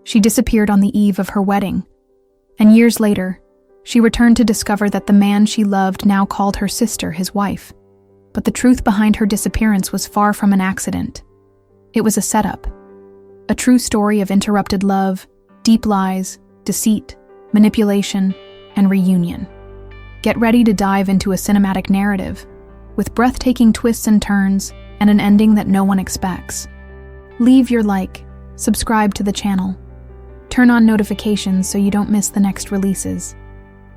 She disappeared on the eve of her wedding, and years later, she returned to discover that the man she loved now called her sister his wife. But the truth behind her disappearance was far from an accident. It was a setup. A true story of interrupted love, deep lies, deceit, manipulation, and reunion. Get ready to dive into a cinematic narrative with breathtaking twists and turns and an ending that no one expects. Leave your like, subscribe to the channel. Turn on notifications so you don't miss the next releases.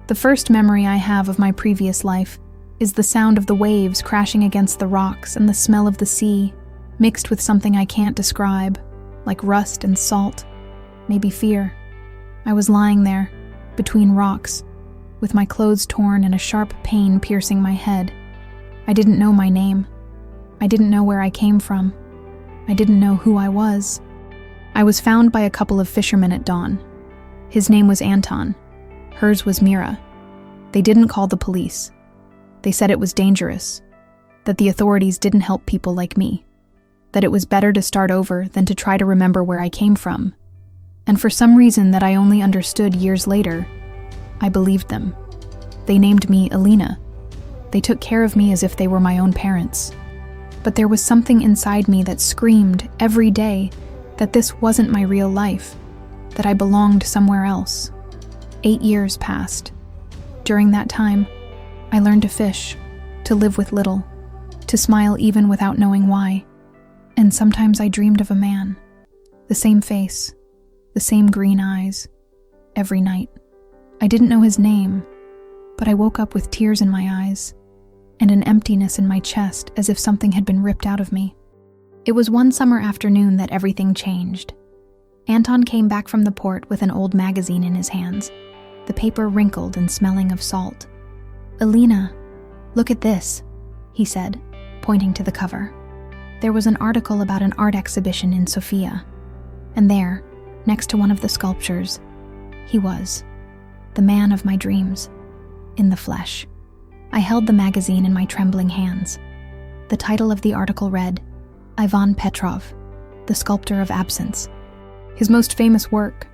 The first memory I have of my previous life is the sound of the waves crashing against the rocks and the smell of the sea, mixed with something I can't describe, like rust and salt, maybe fear. I was lying there, between rocks, with my clothes torn and a sharp pain piercing my head. I didn't know my name. I didn't know where I came from. I didn't know who I was. I was found by a couple of fishermen at dawn. His name was Anton. Hers was Mira. They didn't call the police. They said it was dangerous, that the authorities didn't help people like me, that it was better to start over than to try to remember where I came from. And for some reason that I only understood years later, I believed them. They named me Alina. They took care of me as if they were my own parents. But there was something inside me that screamed every day that this wasn't my real life, that I belonged somewhere else. 8 years passed. During that time, I learned to fish, to live with little, to smile even without knowing why. And sometimes I dreamed of a man, the same face, the same green eyes, every night. I didn't know his name, but I woke up with tears in my eyes and an emptiness in my chest as if something had been ripped out of me. It was one summer afternoon that everything changed. Anton came back from the port with an old magazine in his hands, the paper wrinkled and smelling of salt. "Alina, look at this," he said, pointing to the cover. There was an article about an art exhibition in Sofia, and there, next to one of the sculptures, he was, the man of my dreams, in the flesh. I held the magazine in my trembling hands. The title of the article read, Ivan Petrov, the Sculptor of Absence. His most famous work,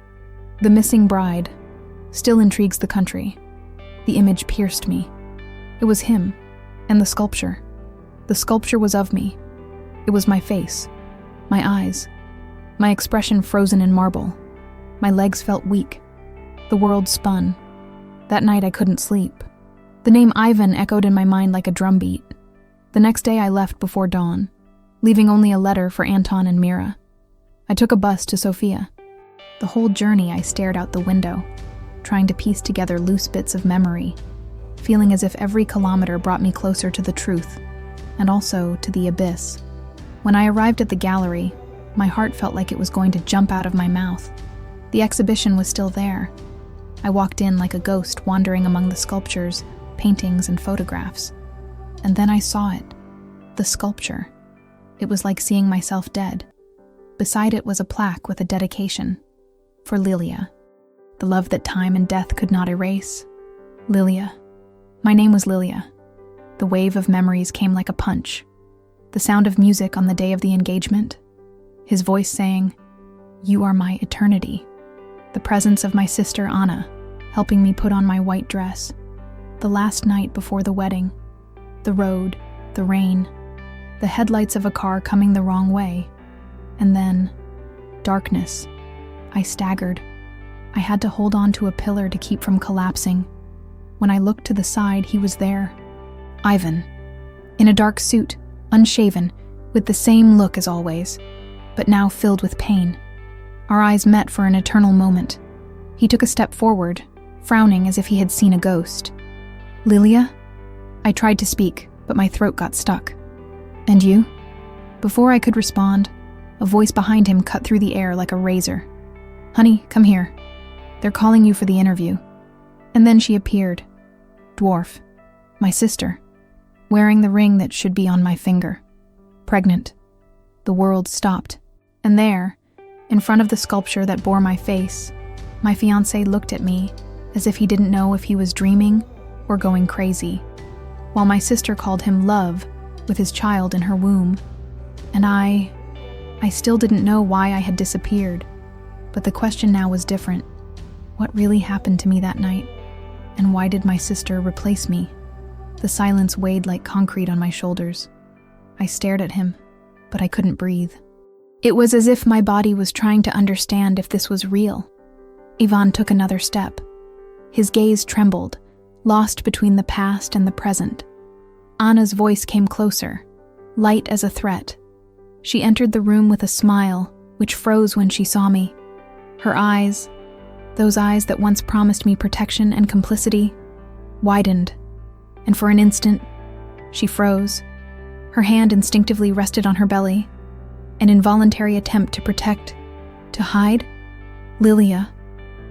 The Missing Bride, still intrigues the country. The image pierced me. It was him, and the sculpture. The sculpture was of me. It was my face, my eyes, my expression frozen in marble. My legs felt weak. The world spun. That night I couldn't sleep. The name Ivan echoed in my mind like a drumbeat. The next day I left before dawn, leaving only a letter for Anton and Mira. I took a bus to Sofia. The whole journey I stared out the window, trying to piece together loose bits of memory, feeling as if every kilometer brought me closer to the truth, and also to the abyss. When I arrived at the gallery, my heart felt like it was going to jump out of my mouth. The exhibition was still there. I walked in like a ghost wandering among the sculptures, paintings, and photographs. And then I saw it, the sculpture. It was like seeing myself dead. Beside it was a plaque with a dedication. For Lilia, the love that time and death could not erase. Lilia. My name was Lilia. The wave of memories came like a punch. The sound of music on the day of the engagement. His voice saying, "You are my eternity." The presence of my sister Anna, helping me put on my white dress. The last night before the wedding. The road, the rain, the headlights of a car coming the wrong way. And then, darkness. I staggered. I had to hold on to a pillar to keep from collapsing. When I looked to the side, he was there. Ivan. In a dark suit, unshaven, with the same look as always, but now filled with pain. Our eyes met for an eternal moment. He took a step forward, frowning as if he had seen a ghost. "Lilia?" I tried to speak, but my throat got stuck. "And you?" Before I could respond, a voice behind him cut through the air like a razor. "Honey, come here. They're calling you for the interview." And then she appeared. Dwarf. My sister. Wearing the ring that should be on my finger. Pregnant. The world stopped. And there, in front of the sculpture that bore my face, my fiancé looked at me as if he didn't know if he was dreaming or going crazy, while my sister called him Love with his child in her womb. And I still didn't know why I had disappeared. But the question now was different. What really happened to me that night? And why did my sister replace me? The silence weighed like concrete on my shoulders. I stared at him, but I couldn't breathe. It was as if my body was trying to understand if this was real. Ivan took another step. His gaze trembled, lost between the past and the present. Anna's voice came closer, light as a threat. She entered the room with a smile, which froze when she saw me. Her eyes, those eyes that once promised me protection and complicity, widened, and for an instant, she froze. Her hand instinctively rested on her belly, an involuntary attempt to protect, to hide. Lilia.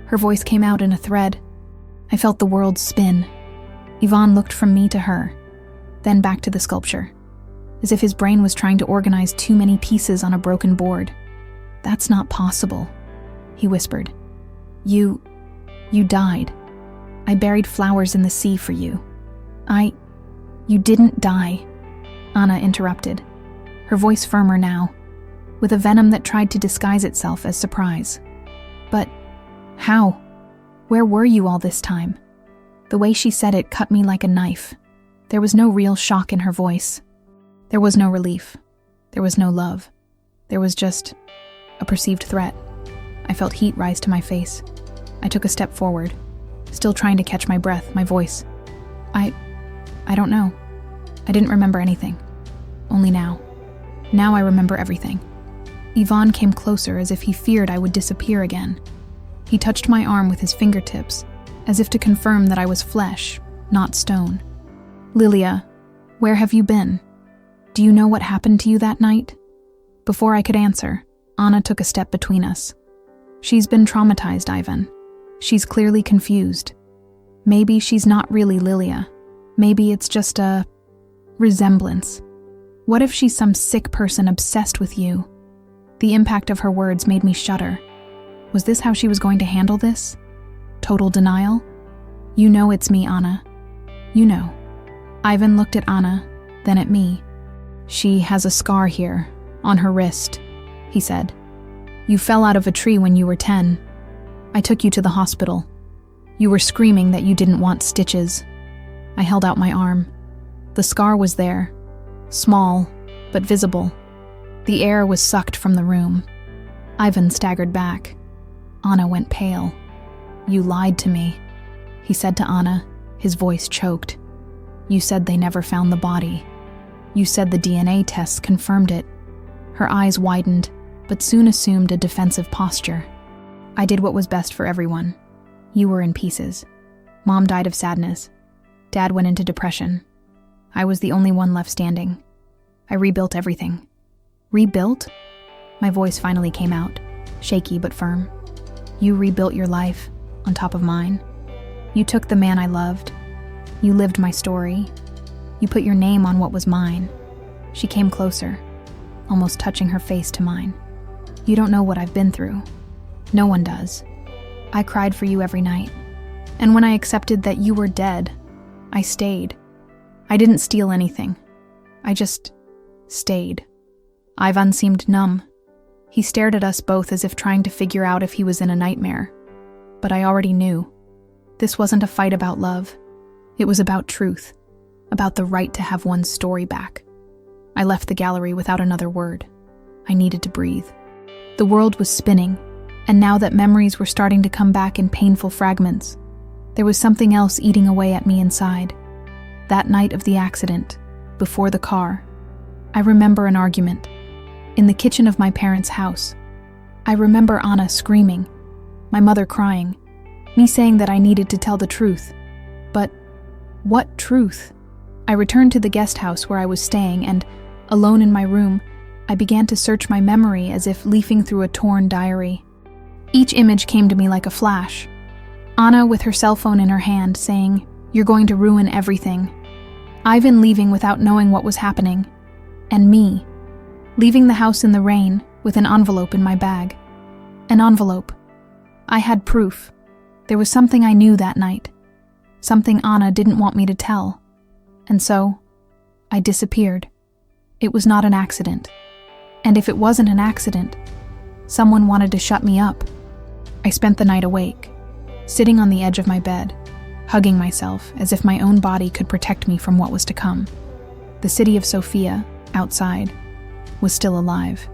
Her voice came out in a thread. I felt the world spin. Ivan looked from me to her, then back to the sculpture, as if his brain was trying to organize too many pieces on a broken board. "That's not possible," he whispered. You died. I buried flowers in the sea for you. You didn't die," Anna interrupted, her voice firmer now, with a venom that tried to disguise itself as surprise. "But how? Where were you all this time?" The way she said it cut me like a knife. There was no real shock in her voice. There was no relief. There was no love. There was just a perceived threat. I felt heat rise to my face. I took a step forward, still trying to catch my breath, my voice. I don't know. I didn't remember anything. Only now. Now I remember everything. Ivan came closer as if he feared I would disappear again. He touched my arm with his fingertips, as if to confirm that I was flesh, not stone. "Lilia, where have you been? Do you know what happened to you that night?" Before I could answer, Anna took a step between us. "She's been traumatized, Ivan. She's clearly confused. Maybe she's not really Lilia. Maybe it's just a resemblance. What if she's some sick person obsessed with you?" The impact of her words made me shudder. Was this how she was going to handle this? Total denial? "You know it's me, Anna. You know." Ivan looked at Anna, then at me. "She has a scar here, on her wrist," he said. "You fell out of a tree when you were 10. I took you to the hospital. You were screaming that you didn't want stitches." I held out my arm. The scar was there, small, but visible. The air was sucked from the room. Ivan staggered back. Anna went pale. "You lied to me," he said to Anna, his voice choked. "You said they never found the body. You said the DNA tests confirmed it." Her eyes widened, but soon assumed a defensive posture. "I did what was best for everyone. You were in pieces. Mom died of sadness. Dad went into depression. I was the only one left standing. I rebuilt everything." "Rebuilt?" My voice finally came out, shaky but firm. "You rebuilt your life, on top of mine. You took the man I loved. You lived my story. You put your name on what was mine." She came closer, almost touching her face to mine. "You don't know what I've been through. No one does. I cried for you every night. And when I accepted that you were dead, I stayed. I didn't steal anything. I just stayed." Ivan seemed numb. He stared at us both as if trying to figure out if he was in a nightmare. But I already knew. This wasn't a fight about love. It was about truth, about the right to have one's story back. I left the gallery without another word. I needed to breathe. The world was spinning, and now that memories were starting to come back in painful fragments, there was something else eating away at me inside. That night of the accident, before the car, I remember an argument. In the kitchen of my parents' house. I remember Anna screaming, my mother crying, me saying that I needed to tell the truth. But what truth? I returned to the guest house where I was staying and, alone in my room, I began to search my memory as if leafing through a torn diary. Each image came to me like a flash. Anna with her cell phone in her hand saying, "You're going to ruin everything." Ivan leaving without knowing what was happening. And me, leaving the house in the rain with an envelope in my bag. An envelope. I had proof. There was something I knew that night. Something Anna didn't want me to tell. And so, I disappeared. It was not an accident. And if it wasn't an accident, someone wanted to shut me up. I spent the night awake, sitting on the edge of my bed, hugging myself as if my own body could protect me from what was to come. The city of Sofia, outside, was still alive,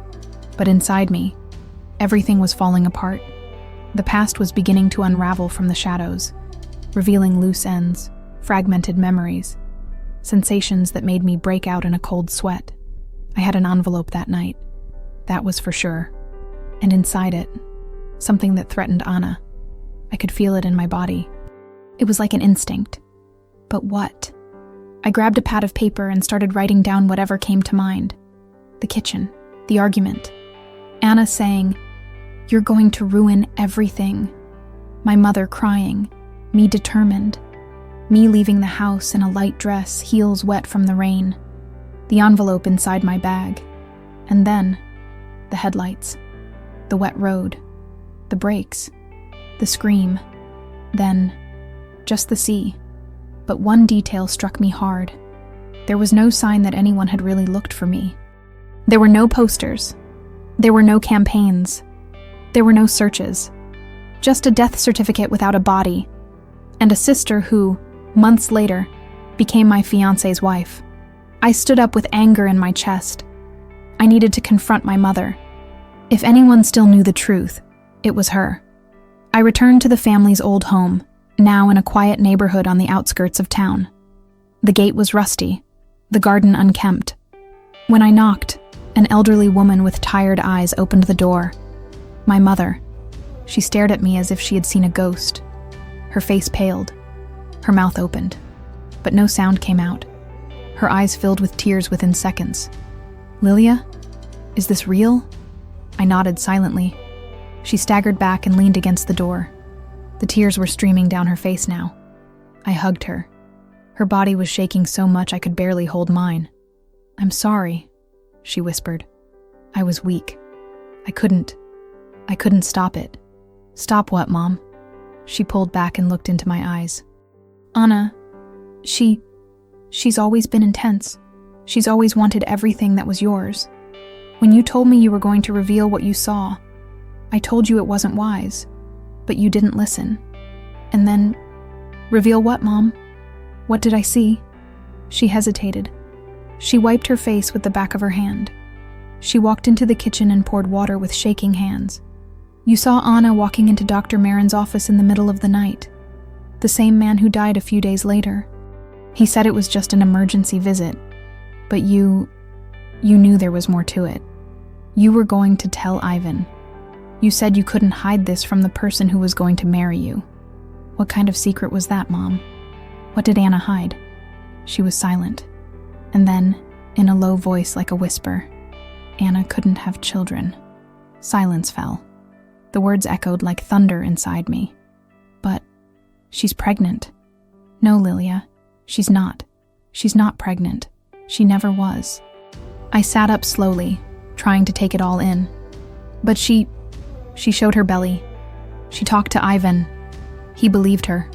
but inside me, everything was falling apart. The past was beginning to unravel from the shadows, revealing loose ends, fragmented memories, sensations that made me break out in a cold sweat. I had an envelope that night, that was for sure, and inside it, something that threatened Anna. I could feel it in my body. It was like an instinct. But what? I grabbed a pad of paper and started writing down whatever came to mind. The kitchen, the argument, Anna saying, "You're going to ruin everything." My mother crying, me determined, me leaving the house in a light dress, heels wet from the rain, the envelope inside my bag, and then the headlights, the wet road, the brakes, the scream, then just the sea. But one detail struck me hard. There was no sign that anyone had really looked for me. There were no posters. There were no campaigns. There were no searches. Just a death certificate without a body, and a sister who, months later, became my fiancé's wife. I stood up with anger in my chest. I needed to confront my mother. If anyone still knew the truth, it was her. I returned to the family's old home, now in a quiet neighborhood on the outskirts of town. The gate was rusty, the garden unkempt. When I knocked, an elderly woman with tired eyes opened the door. My mother. She stared at me as if she had seen a ghost. Her face paled. Her mouth opened, but no sound came out. Her eyes filled with tears within seconds. "Lilia? Is this real?" I nodded silently. She staggered back and leaned against the door. The tears were streaming down her face now. I hugged her. Her body was shaking so much I could barely hold mine. "I'm sorry," she whispered. I was weak. I couldn't stop it. "Stop what, Mom?" She pulled back and looked into my eyes. "Anna, she's always been intense. She's always wanted everything that was yours. When you told me you were going to reveal what you saw, I told you it wasn't wise, but you didn't listen. And then, reveal what, Mom? What did I see?" She hesitated. She wiped her face with the back of her hand. She walked into the kitchen and poured water with shaking hands. "You saw Anna walking into Dr. Marin's office in the middle of the night. The same man who died a few days later. He said it was just an emergency visit, but you knew there was more to it. You were going to tell Ivan. You said you couldn't hide this from the person who was going to marry you. What kind of secret was that, Mom? What did Anna hide?" She was silent. And then, in a low voice like a whisper, "Anna couldn't have children." Silence fell. The words echoed like thunder inside me. "But she's pregnant." "No, Lilia, she's not. She's not pregnant. She never was." I sat up slowly, trying to take it all in. "But she showed her belly. She talked to Ivan. He believed her.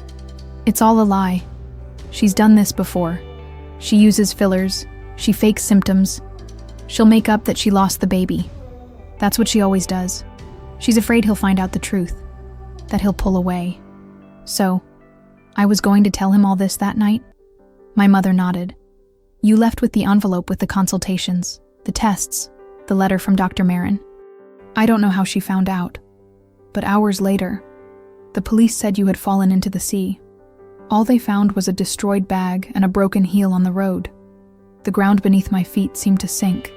It's all a lie. She's done this before. She uses fillers. She fakes symptoms. She'll make up that she lost the baby. That's what she always does. She's afraid he'll find out the truth, that he'll pull away. So, I was going to tell him all this that night?" My mother nodded. "You left with the envelope with the consultations, the tests, the letter from Dr. Marin. I don't know how she found out, but hours later, the police said you had fallen into the sea. All they found was a destroyed bag and a broken heel on the road. The ground beneath my feet seemed to sink.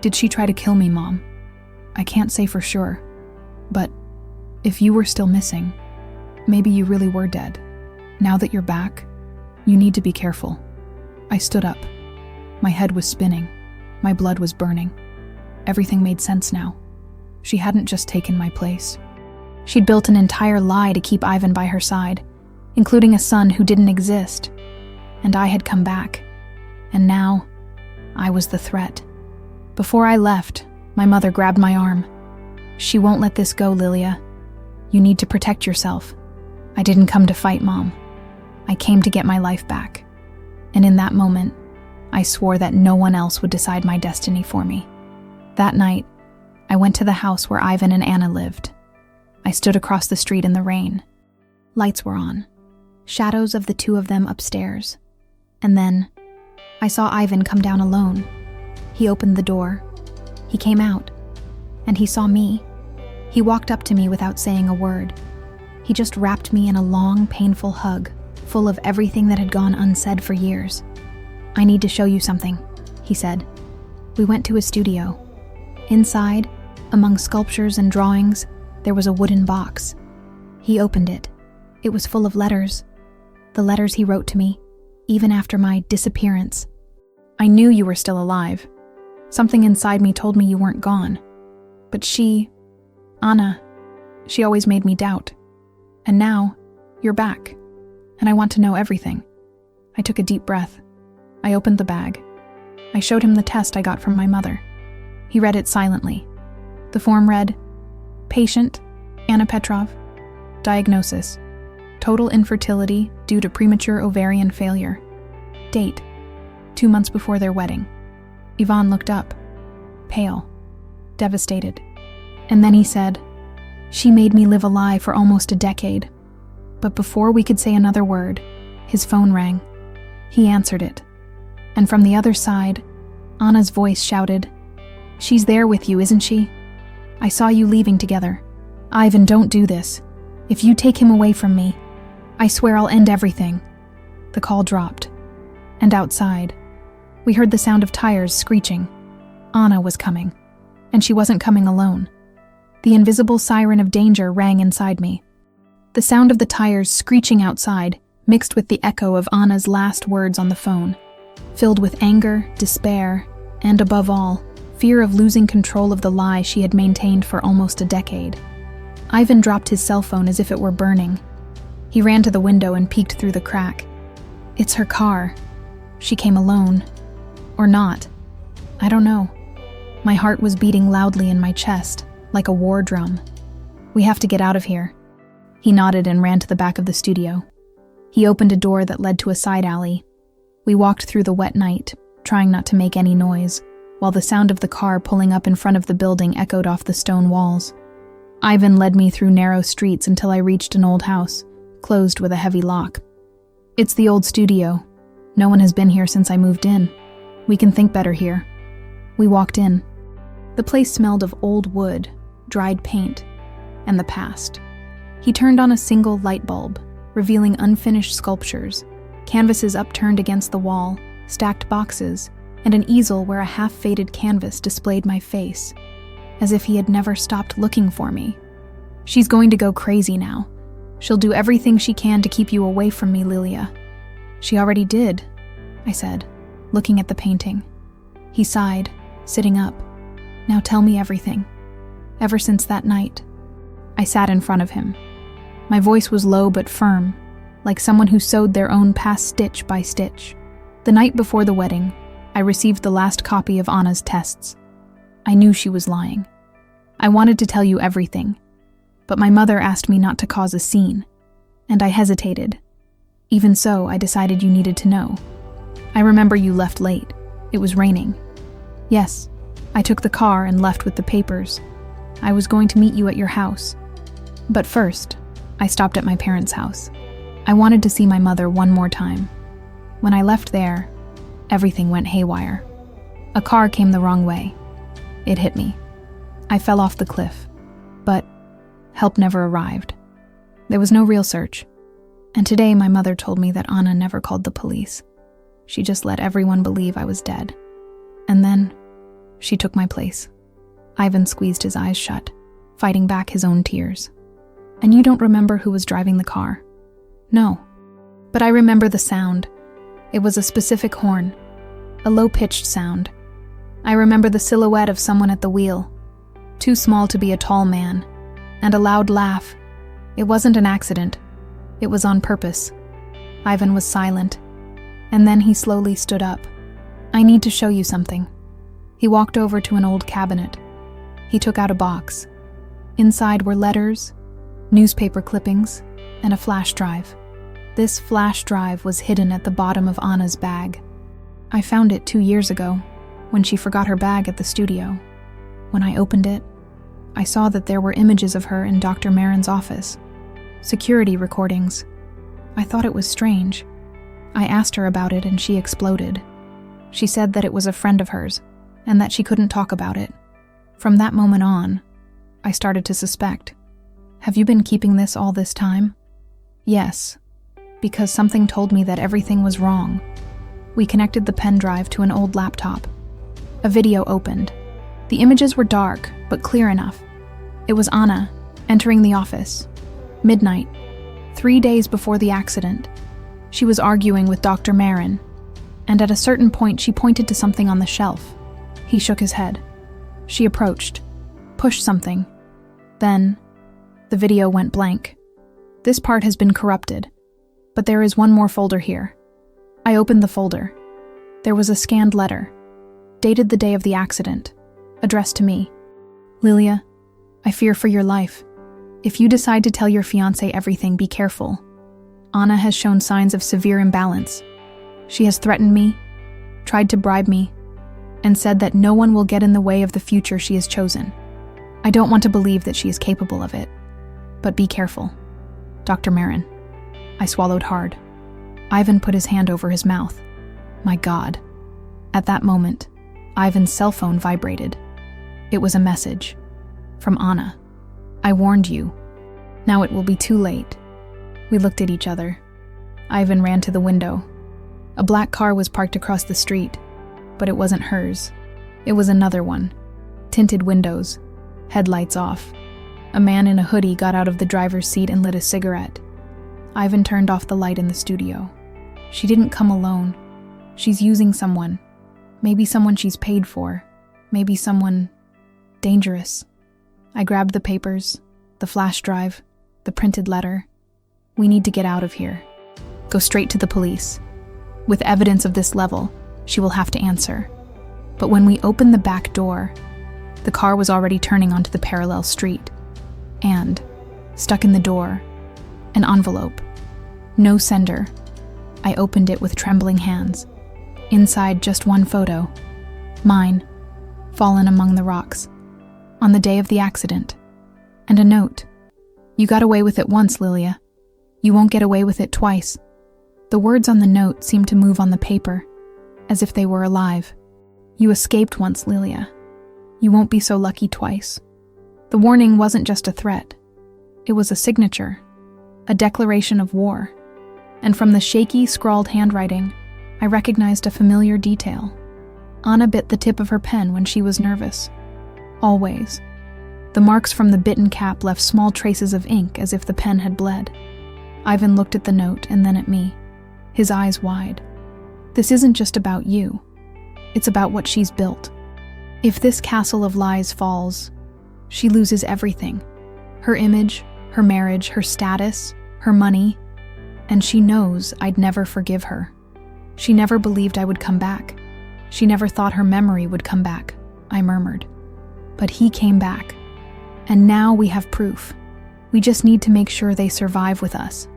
Did she try to kill me, Mom? I can't say for sure, but if you were still missing, maybe you really were dead. Now that you're back, you need to be careful." I stood up. My head was spinning. My blood was burning. Everything made sense now. She hadn't just taken my place. She'd built an entire lie to keep Ivan by her side, including a son who didn't exist. And I had come back. And now, I was the threat. Before I left, my mother grabbed my arm. "She won't let this go, Lilia. You need to protect yourself. I didn't come to fight, Mom. I came to get my life back." And in that moment, I swore that no one else would decide my destiny for me. That night, I went to the house where Ivan and Anna lived. I stood across the street in the rain. Lights were on, shadows of the two of them upstairs. And then, I saw Ivan come down alone. He opened the door. He came out, and he saw me. He walked up to me without saying a word. He just wrapped me in a long, painful hug, full of everything that had gone unsaid for years. "I need to show you something," he said. We went to his studio. Inside, among sculptures and drawings, there was a wooden box. He opened it. It was full of letters. The letters he wrote to me, even after my disappearance. "I knew you were still alive. Something inside me told me you weren't gone. But Anna, she always made me doubt. And now, you're back. And I want to know everything." I took a deep breath. I opened the bag. I showed him the test I got from my mother. He read it silently. The form read, "Patient, Anna Petrov. Diagnosis, total infertility due to premature ovarian failure. Date, 2 months before their wedding." Ivan looked up, pale, devastated. And then he said, "She made me live a lie for almost a decade." But before we could say another word, his phone rang. He answered it. And from the other side, Anna's voice shouted, "She's there with you, isn't she? I saw you leaving together. Ivan, don't do this. If you take him away from me, I swear I'll end everything." The call dropped. And outside, we heard the sound of tires screeching. Anna was coming. And she wasn't coming alone. The invisible siren of danger rang inside me. The sound of the tires screeching outside mixed with the echo of Anna's last words on the phone, filled with anger, despair, and above all, fear of losing control of the lie she had maintained for almost a decade. Ivan dropped his cell phone as if it were burning. He ran to the window and peeked through the crack. "It's her car. She came alone. Or not. I don't know." My heart was beating loudly in my chest, like a war drum. "We have to get out of here." He nodded and ran to the back of the studio. He opened a door that led to a side alley. We walked through the wet night, trying not to make any noise, while the sound of the car pulling up in front of the building echoed off the stone walls. Ivan led me through narrow streets until I reached an old house, closed with a heavy lock. "It's the old studio. No one has been here since I moved in. We can think better here." We walked in. The place smelled of old wood, dried paint, and the past. He turned on a single light bulb, revealing unfinished sculptures, canvases upturned against the wall, stacked boxes, and an easel where a half-faded canvas displayed my face, as if he had never stopped looking for me. "She's going to go crazy now. She'll do everything she can to keep you away from me, Lilia." "She already did," I said, looking at the painting. He sighed, sitting up. "Now tell me everything. Ever since that night." I sat in front of him. My voice was low but firm, like someone who sewed their own past stitch by stitch. The night before the wedding, I received the last copy of Anna's tests. I knew she was lying. I wanted to tell you everything, but my mother asked me not to cause a scene, and I hesitated. Even so, I decided you needed to know. I remember you left late. It was raining. Yes, I took the car and left with the papers. I was going to meet you at your house. But first, I stopped at my parents' house. I wanted to see my mother one more time. When I left there, everything went haywire. A car came the wrong way. It hit me. I fell off the cliff, but help never arrived. There was no real search. And today my mother told me that Anna never called the police. She just let everyone believe I was dead. And then, she took my place. Ivan squeezed his eyes shut, fighting back his own tears. "And you don't remember who was driving the car?" "No. But I remember the sound. It was a specific horn, a low-pitched sound. I remember the silhouette of someone at the wheel, too small to be a tall man, and a loud laugh. It wasn't an accident. It was on purpose." Ivan was silent, and then he slowly stood up. "I need to show you something." He walked over to an old cabinet. He took out a box. Inside were letters, newspaper clippings, and a flash drive. This flash drive was hidden at the bottom of Anna's bag. I found it 2 years ago, when she forgot her bag at the studio. When I opened it, I saw that there were images of her in Dr. Marin's office. Security recordings. I thought it was strange. I asked her about it and she exploded. She said that it was a friend of hers and that she couldn't talk about it. From that moment on, I started to suspect. Have you been keeping this all this time? Yes, because something told me that everything was wrong. We connected the pen drive to an old laptop. A video opened. The images were dark, but clear enough. It was Anna, entering the office. Midnight, 3 days before the accident. She was arguing with Dr. Marin, and at a certain point she pointed to something on the shelf. He shook his head. She approached, pushed something. Then, the video went blank. This part has been corrupted, but there is one more folder here. I opened the folder. There was a scanned letter, dated the day of the accident, addressed to me. Lilia, I fear for your life. If you decide to tell your fiancé everything, be careful. Anna has shown signs of severe imbalance. She has threatened me, tried to bribe me, and said that no one will get in the way of the future she has chosen. I don't want to believe that she is capable of it, but be careful. Dr. Marin. I swallowed hard. Ivan put his hand over his mouth. My God. At that moment, Ivan's cell phone vibrated. It was a message. From Anna. I warned you. Now it will be too late. We looked at each other. Ivan ran to the window. A black car was parked across the street, but it wasn't hers. It was another one. Tinted windows, headlights off. A man in a hoodie got out of the driver's seat and lit a cigarette. Ivan turned off the light in the studio. She didn't come alone. She's using someone. Maybe someone she's paid for. Maybe someone dangerous. I grabbed the papers, the flash drive, the printed letter. We need to get out of here. Go straight to the police. With evidence of this level, she will have to answer. But when we opened the back door, the car was already turning onto the parallel street. And, stuck in the door, an envelope. No sender. I opened it with trembling hands. Inside, just one photo. Mine, fallen among the rocks. On the day of the accident. And a note. You got away with it once, Lilia. You won't get away with it twice. The words on the note seemed to move on the paper, as if they were alive. You escaped once, Lilia. You won't be so lucky twice. The warning wasn't just a threat. It was a signature, a declaration of war. And from the shaky, scrawled handwriting, I recognized a familiar detail. Anna bit the tip of her pen when she was nervous. Always. The marks from the bitten cap left small traces of ink as if the pen had bled. Ivan looked at the note and then at me, his eyes wide. This isn't just about you. It's about what she's built. If this castle of lies falls, she loses everything. Her image, her marriage, her status, her money. And she knows I'd never forgive her. She never believed I would come back. She never thought her memory would come back, I murmured. But he came back. And now we have proof. We just need to make sure they survive with us.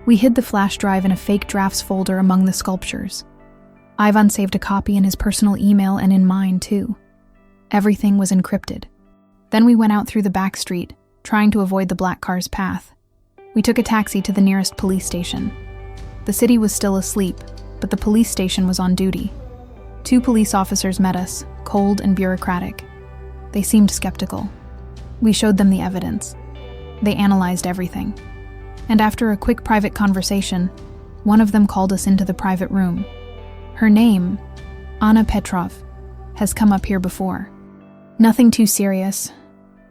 We hid the flash drive in a fake drafts folder among the sculptures. Ivan saved a copy in his personal email and in mine too. Everything was encrypted. Then we went out through the back street, trying to avoid the black car's path. We took a taxi to the nearest police station. The city was still asleep, but the police station was on duty. 2 police officers met us, cold and bureaucratic. They seemed skeptical. We showed them the evidence. They analyzed everything. And after a quick private conversation, one of them called us into the private room. Her name, Anna Petrov, has come up here before. Nothing too serious,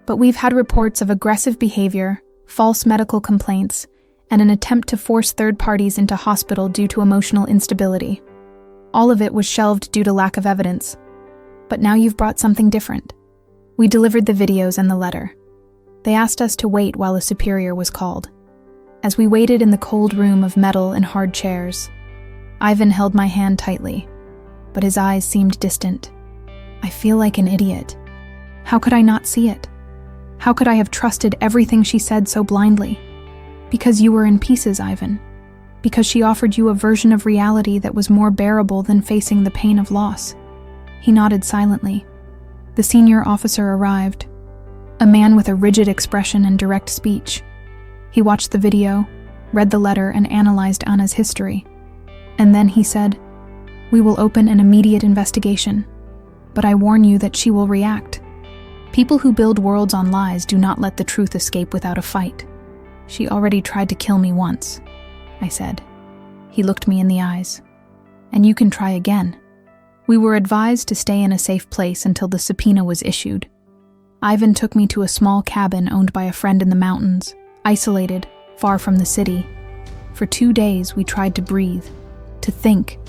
but we've had reports of aggressive behavior, false medical complaints, and an attempt to force third parties into hospital due to emotional instability. All of it was shelved due to lack of evidence. But now you've brought something different. We delivered the videos and the letter. They asked us to wait while a superior was called. As we waited in the cold room of metal and hard chairs, Ivan held my hand tightly, but his eyes seemed distant. I feel like an idiot. How could I not see it? How could I have trusted everything she said so blindly? Because you were in pieces, Ivan. Because she offered you a version of reality that was more bearable than facing the pain of loss. He nodded silently. The senior officer arrived. A man with a rigid expression and direct speech. He watched the video, read the letter, and analyzed Anna's history. And then he said, "We will open an immediate investigation, but I warn you that she will react. People who build worlds on lies do not let the truth escape without a fight. She already tried to kill me once," I said. He looked me in the eyes. "And you can try again." We were advised to stay in a safe place until the subpoena was issued. Ivan took me to a small cabin owned by a friend in the mountains, isolated, far from the city. For 2 days, we tried to breathe, to think.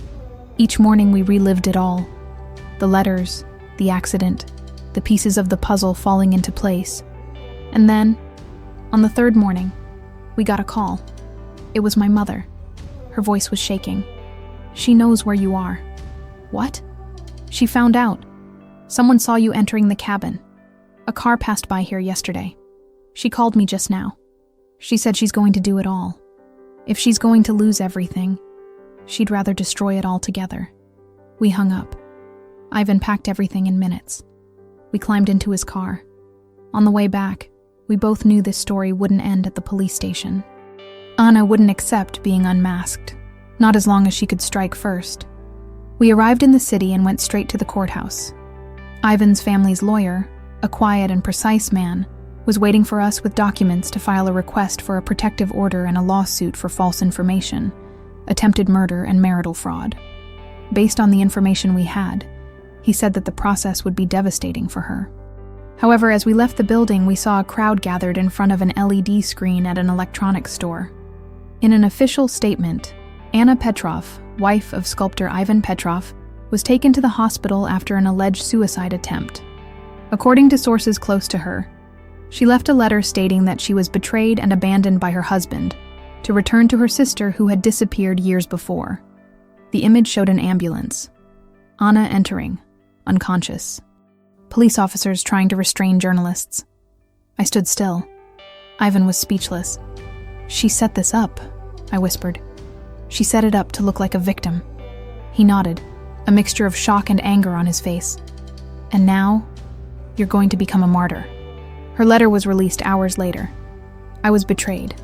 Each morning we relived it all. The letters, the accident, the pieces of the puzzle falling into place. And then, on the 3rd morning, we got a call. It was my mother. Her voice was shaking. "She knows where you are." "What?" "She found out. Someone saw you entering the cabin. A car passed by here yesterday. She called me just now. She said she's going to do it all. If she's going to lose everything, she'd rather destroy it all together." We hung up. Ivan packed everything in minutes. We climbed into his car. On the way back, we both knew this story wouldn't end at the police station. Anna wouldn't accept being unmasked, not as long as she could strike first. We arrived in the city and went straight to the courthouse. Ivan's family's lawyer, a quiet and precise man, was waiting for us with documents to file a request for a protective order and a lawsuit for false information, attempted murder, and marital fraud. Based on the information we had, he said that the process would be devastating for her. However, as we left the building, we saw a crowd gathered in front of an LED screen at an electronics store. In an official statement, Anna Petrov, wife of sculptor Ivan Petrov, was taken to the hospital after an alleged suicide attempt. According to sources close to her, she left a letter stating that she was betrayed and abandoned by her husband to return to her sister who had disappeared years before. The image showed an ambulance. Anna entering, unconscious. Police officers trying to restrain journalists. I stood still. Ivan was speechless. "She set this up," I whispered. "She set it up to look like a victim." He nodded, a mixture of shock and anger on his face. "And now, you're going to become a martyr." Her letter was released hours later. I was betrayed.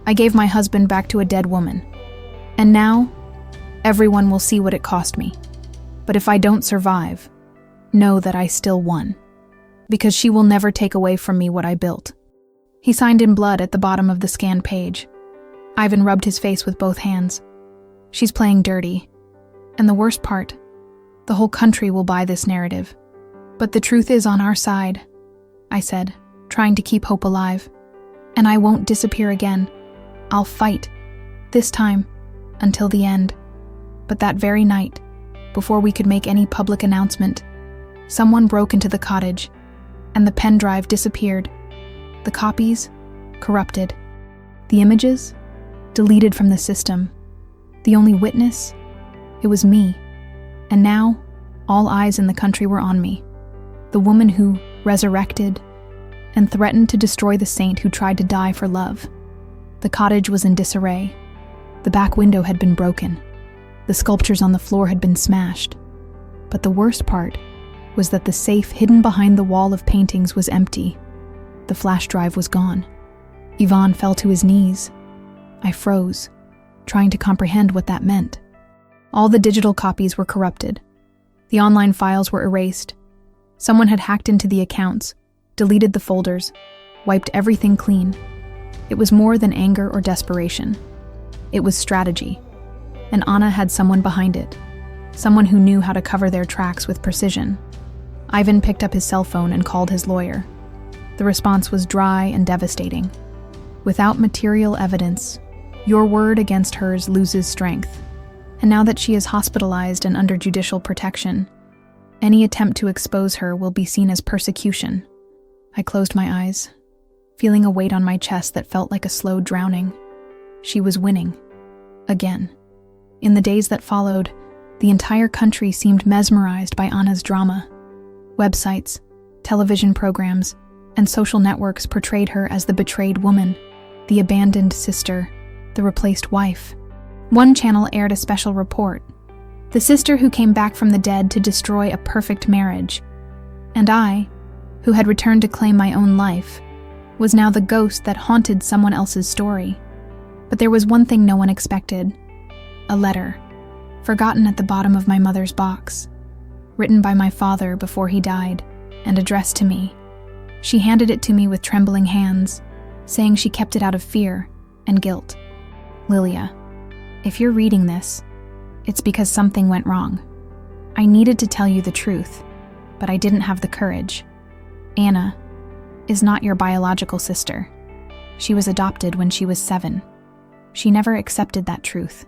I gave my husband back to a dead woman. And now, everyone will see what it cost me. But if I don't survive, know that I still won. Because she will never take away from me what I built. He signed in blood at the bottom of the scanned page. Ivan rubbed his face with both hands. "She's playing dirty. And the worst part, the whole country will buy this narrative. But the truth is on our side," I said, trying to keep hope alive. "And I won't disappear again. I'll fight, this time, until the end." But that very night, before we could make any public announcement, someone broke into the cottage, and the pen drive disappeared. The copies, corrupted. The images, deleted from the system. The only witness, it was me. And now, all eyes in the country were on me. The woman who resurrected and threatened to destroy the saint who tried to die for love. The cottage was in disarray. The back window had been broken. The sculptures on the floor had been smashed. But the worst part was that the safe hidden behind the wall of paintings was empty. The flash drive was gone. Ivan fell to his knees. I froze, trying to comprehend what that meant. All the digital copies were corrupted. The online files were erased. Someone had hacked into the accounts, deleted the folders, wiped everything clean. It was more than anger or desperation. It was strategy. And Anna had someone behind it. Someone who knew how to cover their tracks with precision. Ivan picked up his cell phone and called his lawyer. The response was dry and devastating. "Without material evidence, your word against hers loses strength. And now that she is hospitalized and under judicial protection, any attempt to expose her will be seen as persecution." I closed my eyes, feeling a weight on my chest that felt like a slow drowning. She was winning. Again. In the days that followed, the entire country seemed mesmerized by Anna's drama. Websites, television programs, and social networks portrayed her as the betrayed woman, the abandoned sister, the replaced wife. One channel aired a special report, the sister who came back from the dead to destroy a perfect marriage. And I, who had returned to claim my own life, was now the ghost that haunted someone else's story. But there was one thing no one expected: a letter, forgotten at the bottom of my mother's box, written by my father before he died, and addressed to me. She handed it to me with trembling hands, saying she kept it out of fear and guilt. "Lilia, if you're reading this, it's because something went wrong. I needed to tell you the truth, but I didn't have the courage. Anna is not your biological sister. She was adopted when she was 7. She never accepted that truth.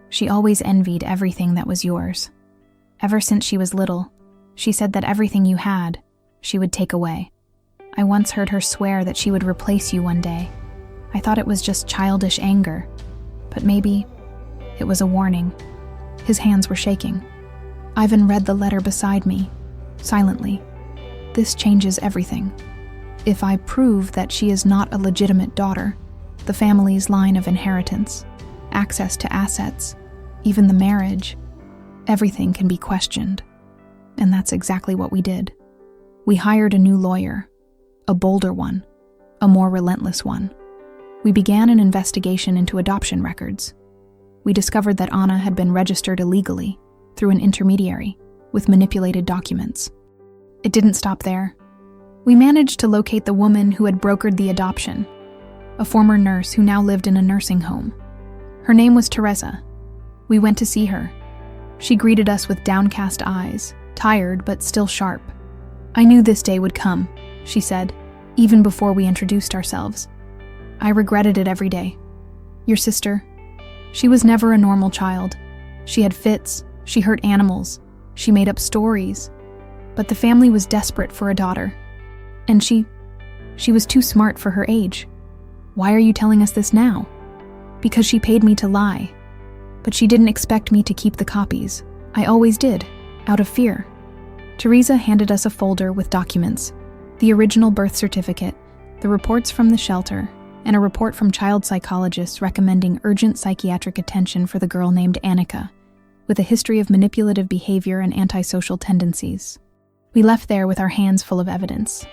She always envied everything that was yours. Ever since she was little, she said that everything you had, she would take away. I once heard her swear that she would replace you one day. I thought it was just childish anger, but maybe it was a warning." His hands were shaking. Ivan read the letter beside me, silently. "This changes everything. If I prove that she is not a legitimate daughter, the family's line of inheritance, access to assets, even the marriage, everything can be questioned." And that's exactly what we did. We hired a new lawyer, a bolder one, a more relentless one. We began an investigation into adoption records. We discovered that Anna had been registered illegally through an intermediary with manipulated documents. It didn't stop there. We managed to locate the woman who had brokered the adoption, a former nurse who now lived in a nursing home. Her name was Teresa. We went to see her. She greeted us with downcast eyes, tired but still sharp. "I knew this day would come," she said, even before we introduced ourselves. "I regretted it every day. Your sister, she was never a normal child. She had fits, she hurt animals, she made up stories. But the family was desperate for a daughter. And she was too smart for her age. Why are you telling us this now?" "Because she paid me to lie. But she didn't expect me to keep the copies. I always did, out of fear." Teresa handed us a folder with documents: the original birth certificate, the reports from the shelter, and a report from child psychologists recommending urgent psychiatric attention for the girl named Annika, with a history of manipulative behavior and antisocial tendencies. We left there with our hands full of evidence.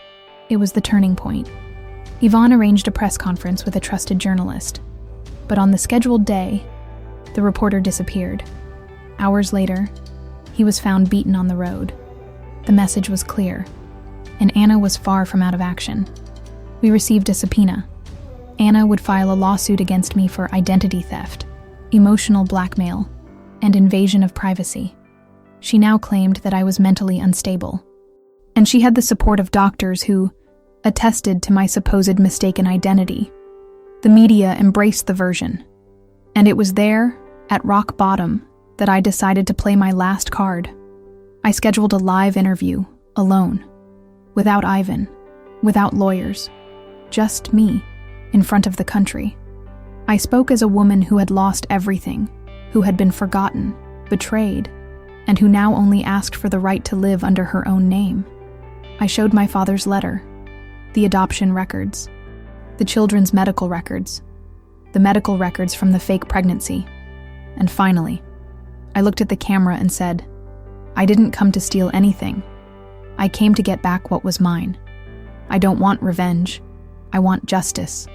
It was the turning point. Yvonne arranged a press conference with a trusted journalist. But on the scheduled day, the reporter disappeared. Hours later, he was found beaten on the road. The message was clear, and Anna was far from out of action. We received a subpoena. Anna would file a lawsuit against me for identity theft, emotional blackmail, and invasion of privacy. She now claimed that I was mentally unstable. And she had the support of doctors who attested to my supposed mistaken identity. The media embraced the version. And it was there, at rock bottom, that I decided to play my last card. I scheduled a live interview, alone, without Ivan, without lawyers, just me, in front of the country. I spoke as a woman who had lost everything, who had been forgotten, betrayed, and who now only asked for the right to live under her own name. I showed my father's letter, the adoption records, the children's medical records, the medical records from the fake pregnancy, and finally, I looked at the camera and said, "I didn't come to steal anything. I came to get back what was mine. I don't want revenge. I want justice.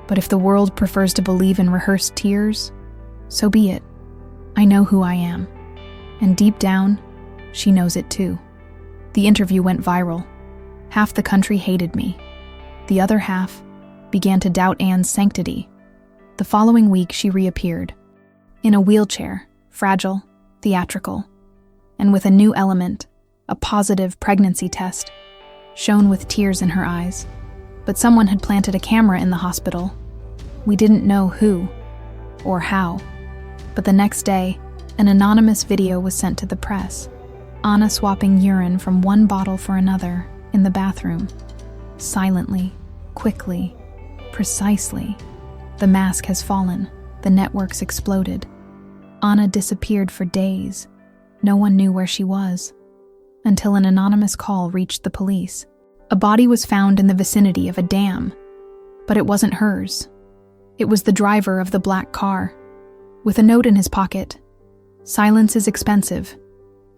But if the world prefers to believe in rehearsed tears, so be it. I know who I am. And deep down, she knows it too." The interview went viral. Half the country hated me. The other half began to doubt Anne's sanctity. The following week, she reappeared. In a wheelchair, fragile, theatrical, and with a new element, a positive pregnancy test, shone with tears in her eyes. But someone had planted a camera in the hospital. We didn't know who or how. But the next day, an anonymous video was sent to the press. Anna swapping urine from one bottle for another in the bathroom. Silently, quickly, precisely. The mask has fallen. The networks exploded. Anna disappeared for days. No one knew where she was. Until an anonymous call reached the police. A body was found in the vicinity of a dam. But it wasn't hers. It was the driver of the black car. With a note in his pocket. "Silence is expensive,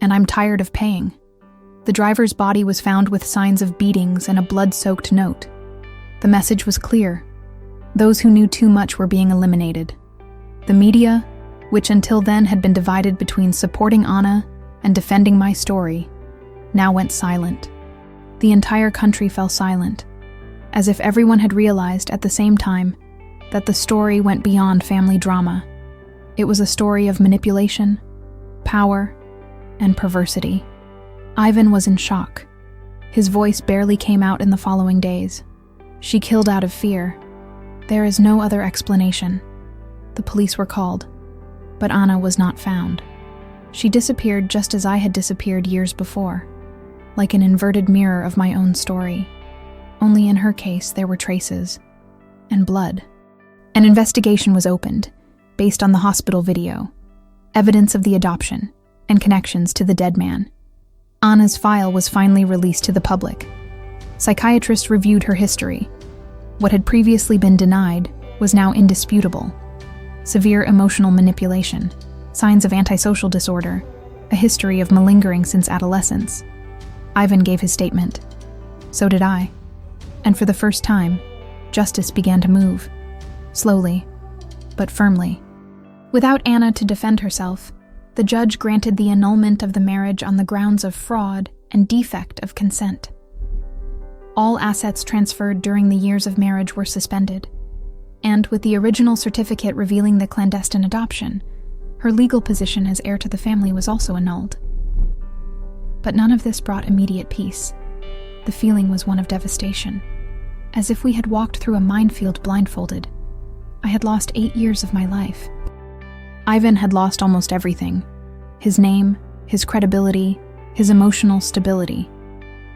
and I'm tired of paying." The driver's body was found with signs of beatings and a blood-soaked note. The message was clear. Those who knew too much were being eliminated. The media, which until then had been divided between supporting Anna and defending my story, now went silent. The entire country fell silent, as if everyone had realized at the same time that the story went beyond family drama. It was a story of manipulation, power, and perversity. Ivan was in shock. His voice barely came out in the following days. She killed out of fear. There is no other explanation. The police were called, but Anna was not found. She disappeared just as I had disappeared years before, like an inverted mirror of my own story. Only in her case there were traces and blood. An investigation was opened, based on the hospital video, evidence of the adoption, and connections to the dead man. Anna's file was finally released to the public. Psychiatrists reviewed her history. What had previously been denied was now indisputable. Severe emotional manipulation, signs of antisocial disorder, a history of malingering since adolescence. Ivan gave his statement. So did I. And for the first time, justice began to move. Slowly, but firmly. Without Anna to defend herself, the judge granted the annulment of the marriage on the grounds of fraud and defect of consent. All assets transferred during the years of marriage were suspended, and with the original certificate revealing the clandestine adoption, her legal position as heir to the family was also annulled. But none of this brought immediate peace. The feeling was one of devastation, as if we had walked through a minefield blindfolded. I had lost 8 years of my life. Ivan had lost almost everything: his name, his credibility, his emotional stability.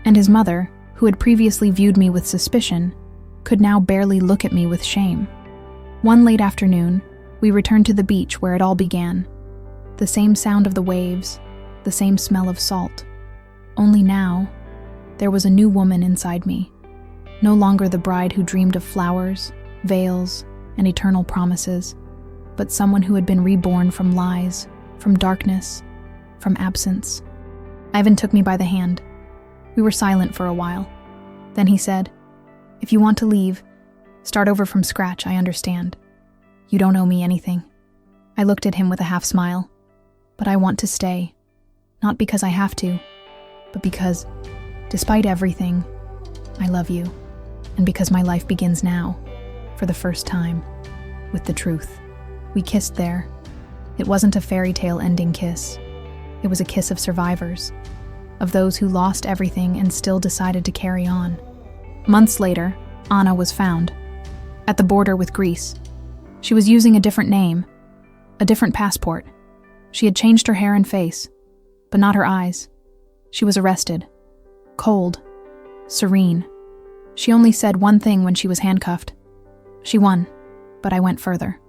And his mother, who had previously viewed me with suspicion, could now barely look at me with shame. One late afternoon, we returned to the beach where it all began. The same sound of the waves, the same smell of salt. Only now, there was a new woman inside me. No longer the bride who dreamed of flowers, veils, and eternal promises, but someone who had been reborn from lies, from darkness, from absence. Ivan took me by the hand. We were silent for a while. Then he said, "If you want to leave, start over from scratch, I understand. You don't owe me anything." I looked at him with a half smile. "But I want to stay. Not because I have to, but because, despite everything, I love you. And because my life begins now, for the first time, with the truth." We kissed there. It wasn't a fairy tale ending kiss. It was a kiss of survivors, of those who lost everything and still decided to carry on. Months later, Anna was found, at the border with Greece. She was using a different name, a different passport. She had changed her hair and face, but not her eyes. She was arrested, cold, serene. She only said one thing when she was handcuffed. She won, but I went further.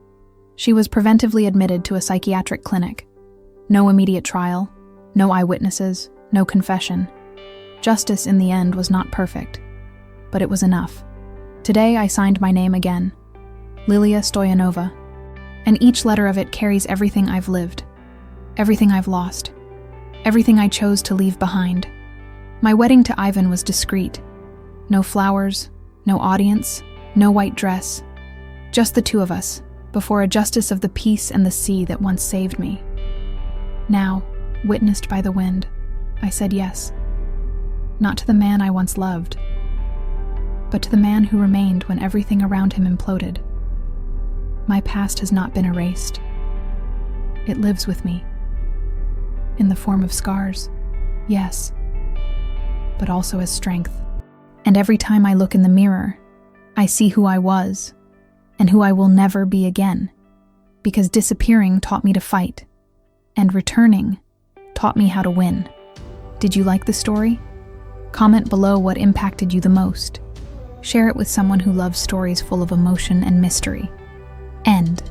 She was preventively admitted to a psychiatric clinic. No immediate trial, no eyewitnesses, no confession. Justice in the end was not perfect, but it was enough. Today I signed my name again, Lilia Stoyanova, and each letter of it carries everything I've lived, everything I've lost, everything I chose to leave behind. My wedding to Ivan was discreet. No flowers, no audience, no white dress. Just the two of us, before a justice of the peace and the sea that once saved me. Now, witnessed by the wind, I said yes. Not to the man I once loved, but to the man who remained when everything around him imploded. My past has not been erased. It lives with me. In the form of scars, yes, but also as strength. And every time I look in the mirror, I see who I was, and who I will never be again, because disappearing taught me to fight, and returning taught me how to win. Did you like the story? Comment below what impacted you the most. Share it with someone who loves stories full of emotion and mystery. End.